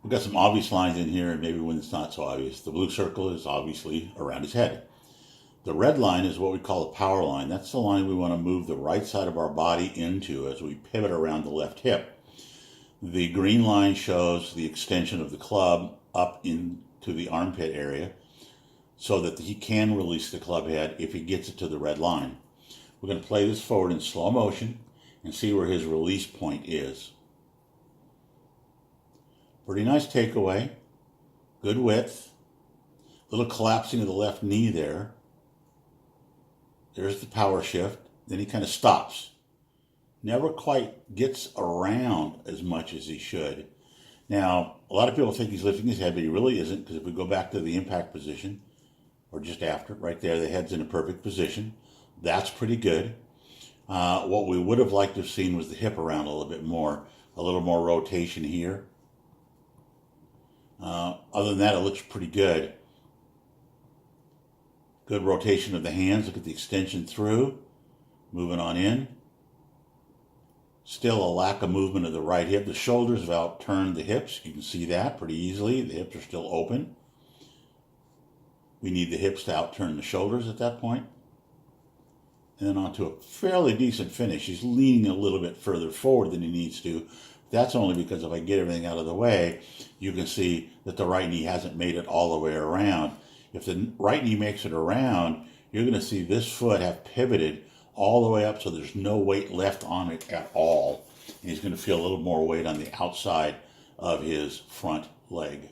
We've got some obvious lines in here, and maybe when it's not so obvious. The blue circle is obviously around his head. The red line is what we call a power line. That's the line we want to move the right side of our body into as we pivot around the left hip. The green line shows the extension of the club up into the armpit area so that he can release the club head if he gets it to the red line. We're going to play this forward in slow motion and see where his release point is. Pretty nice takeaway. Good width. Little collapsing of the left knee there. There's the power shift. Then he kind of stops. Never quite gets around as much as he should. Now, a lot of people think he's lifting his head, but he really isn't, because if we go back to the impact position, or just after, right there, the head's in a perfect position. That's pretty good. What we would have liked to have seen was the hip around a little bit more, a little more rotation here. Other than that, it looks pretty good. Good rotation of the hands. Look at the extension through. Moving on in. Still a lack of movement of the right hip. The shoulders have outturned the hips. You can see that pretty easily. The hips are still open. We need the hips to outturn the shoulders at that point. And then onto a fairly decent finish. He's leaning a little bit further forward than he needs to. That's only because if I get everything out of the way, you can see that the right knee hasn't made it all the way around. If the right knee makes it around, you're going to see this foot have pivoted all the way up so there's no weight left on it at all. And he's going to feel a little more weight on the outside of his front leg.